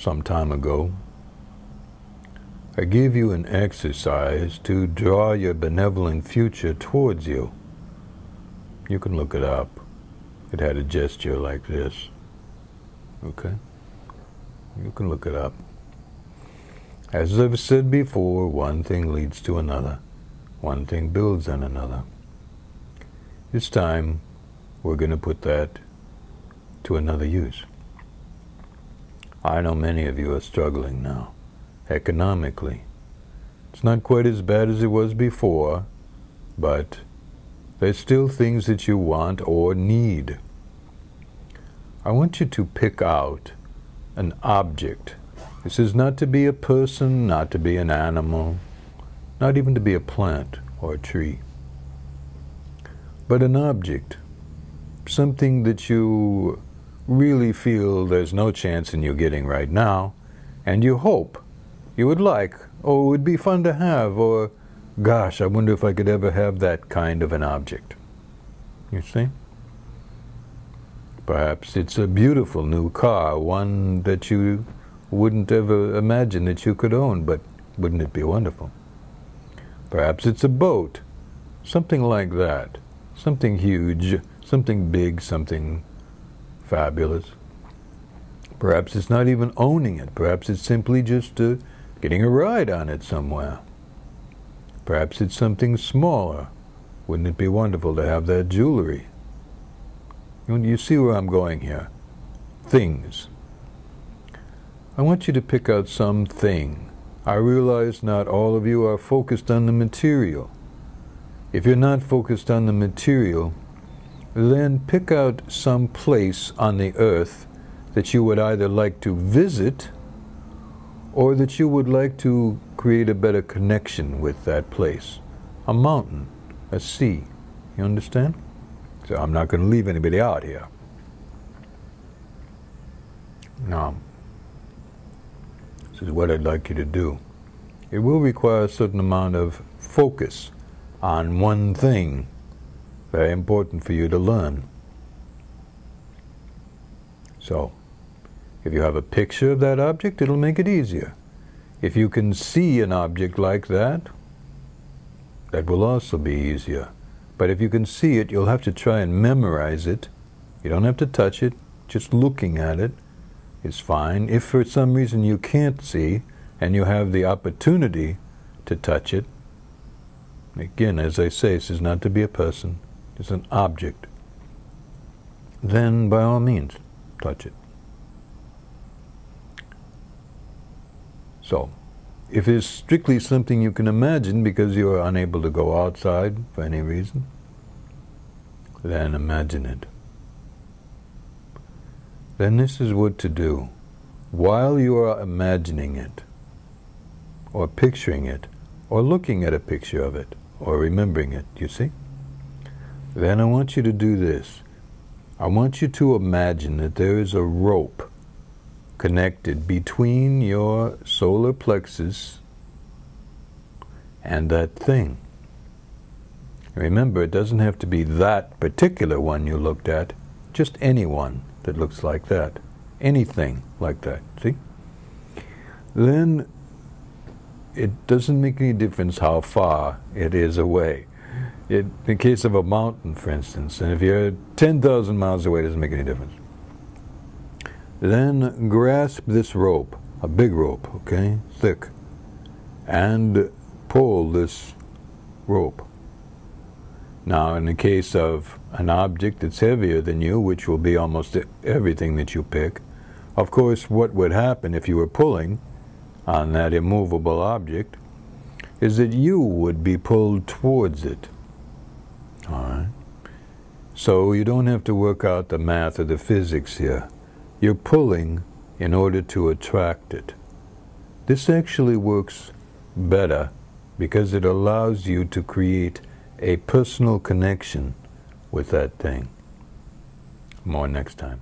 some time ago, I gave you an exercise to draw your benevolent future towards you. You can look it up. It had a gesture like this. Okay? You can look it up. As I've said before, one thing leads to another. One thing builds on another. This time, we're going to put that to another use. I know many of you are struggling now, economically. It's not quite as bad as it was before, but there's still things that you want or need. I want you to pick out an object. This is not to be a person, not to be an animal, not even to be a plant or a tree, but an object, something that you really feel there's no chance in you getting right now, and you hope you would like, or it would be fun to have, or gosh, I wonder if I could ever have that kind of an object. You see? Perhaps it's a beautiful new car, one that you wouldn't ever imagine that you could own, but wouldn't it be wonderful? Perhaps it's a boat, something like that, something huge, something big, something fabulous. Perhaps it's not even owning it. Perhaps it's simply just getting a ride on it somewhere. Perhaps it's something smaller. Wouldn't it be wonderful to have that jewelry? You see where I'm going here? Things. I want you to pick out something. I realize not all of you are focused on the material. If you're not focused on the material, then pick out some place on the earth that you would either like to visit or that you would like to create a better connection with that place. A mountain, a sea. You understand? So I'm not going to leave anybody out here. Now, this is what I'd like you to do. It will require a certain amount of focus on one thing. Very important for you to learn. So, if you have a picture of that object, it'll make it easier. If you can see an object like that, that will also be easier. But if you can see it, you'll have to try and memorize it. You don't have to touch it. Just looking at it is fine. If for some reason you can't see, and you have the opportunity to touch it, again, as I say, this is not to be a person. It's an object, then by all means, touch it. So, if it's strictly something you can imagine because you are unable to go outside for any reason, then imagine it. Then this is what to do. While you are imagining it, or picturing it, or looking at a picture of it, or remembering it, you see? Then I want you to do this. I want you to imagine that there is a rope connected between your solar plexus and that thing. Remember, it doesn't have to be that particular one you looked at, just any one that looks like that. Anything like that, see? Then it doesn't make any difference how far it is away. In the case of a mountain, for instance, and if you're 10,000 miles away, it doesn't make any difference. Then grasp this rope, a big rope, okay, thick, and pull this rope. Now, in the case of an object that's heavier than you, which will be almost everything that you pick, of course, what would happen if you were pulling on that immovable object is that you would be pulled towards it. All right? So you don't have to work out the math or the physics here. You're pulling in order to attract it. This actually works better because it allows you to create a personal connection with that thing. More next time.